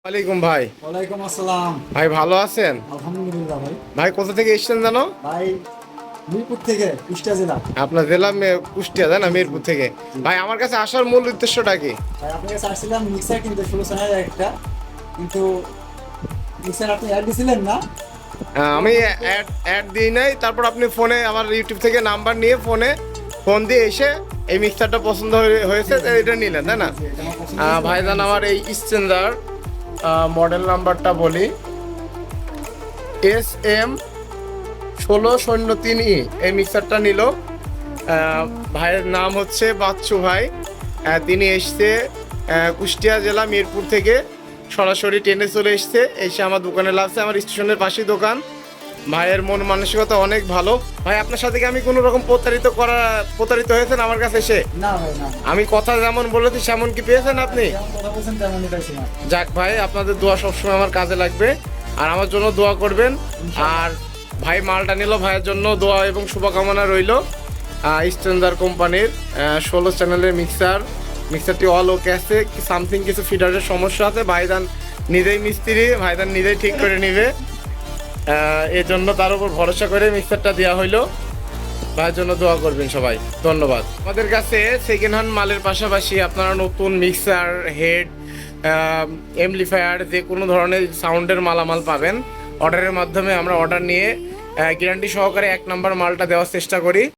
ওয়ালাইকুম ভাই। ওয়ালাইকুম আসসালাম। ভাই ভালো আছেন? আলহামদুলিল্লাহ ভাই। ভাই কোথা থেকে এসেছেন জানো? ভাই মিরপুর থেকে কুষ্টিয়া জেলা। আপনার জেলা কুষ্টিয়া, তাই না? জি জি মিরপুর থেকে। জি। ভাই আমার কাছে আসার মূল উদ্দেশ্যটা কি? ভাই আপনার কাছে আসছিলাম মিক্সার কিনতে 16,000 একটা, কিন্তু মিক্সার আপনি অ্যাড দিছিলেন না। আমি অ্যাড অ্যাড দিই নাই, তারপর আপনি ফোনে আমার ইউটিউব থেকে নাম্বার নিয়ে ফোন দিয়ে এসে এই মিক্সারটা পছন্দ হয়েছে, তাই এটা নিলেন, তাই না? জি, এটা আমার পছন্দ হয়েছে, ভাইজান আমার এই স্ট্যান্ডার মডেল নাম্বারটা বলি, SM 1603E। এই মিক্সারটা নিল। ভাইয়ের নাম হচ্ছে বাচ্চু ভাই। তিনি এসছে কুষ্টিয়া জেলা মিরপুর থেকে, সরাসরি ট্রেনে চলে এসে আমার দোকানে লাগছে। আমার স্টেশনের পাশেই দোকান। ভাইয়ের মন মানসিকতা অনেক ভালো। ভাই আপনার সাথে কি আমি কোনো রকম প্রতারিত হয়েছেন আমার কাছে এসে? না ভাই না। আমি কথা যেমন বলেছি সেমন কি পেয়েছেন আপনি? যেমন কথা বলছেন তেমনই পাইছি না। যাক ভাই, আপনাদের দোয়া সবসময় আমার কাজে লাগবে, আর আমার জন্য দোয়া করবেন। আর ভাই মালটা নিল, ভাইয়ের জন্য দোয়া এবং শুভকামনা রইল। স্ট্যান্ডার্ড কোম্পানির 16 চ্যানেলের মিক্সারটি অল ওকে আছে, সামথিং কিছু ফিডারের সমস্যা আছে। ভাইদান নিজেই মিস্ত্রি, ভাইদান নিজেই ঠিক করে নিবে। এই জন্য তার উপর ভরসা করে মিক্সারটা দেওয়া হইলো। ভাইয়ের জন্য দোয়া করবেন সবাই। ধন্যবাদ। আমাদের কাছে সেকেন্ড হ্যান্ড মালের পাশাপাশি আপনারা নতুন মিক্সার, হেড, এমপ্লিফায়ার, যে কোনো ধরনের সাউন্ডের মালামাল পাবেন। অর্ডারের মাধ্যমে আমরা অর্ডার নিয়ে গ্যারান্টি সহকারে 1 নাম্বার মালটা দেওয়ার চেষ্টা করি।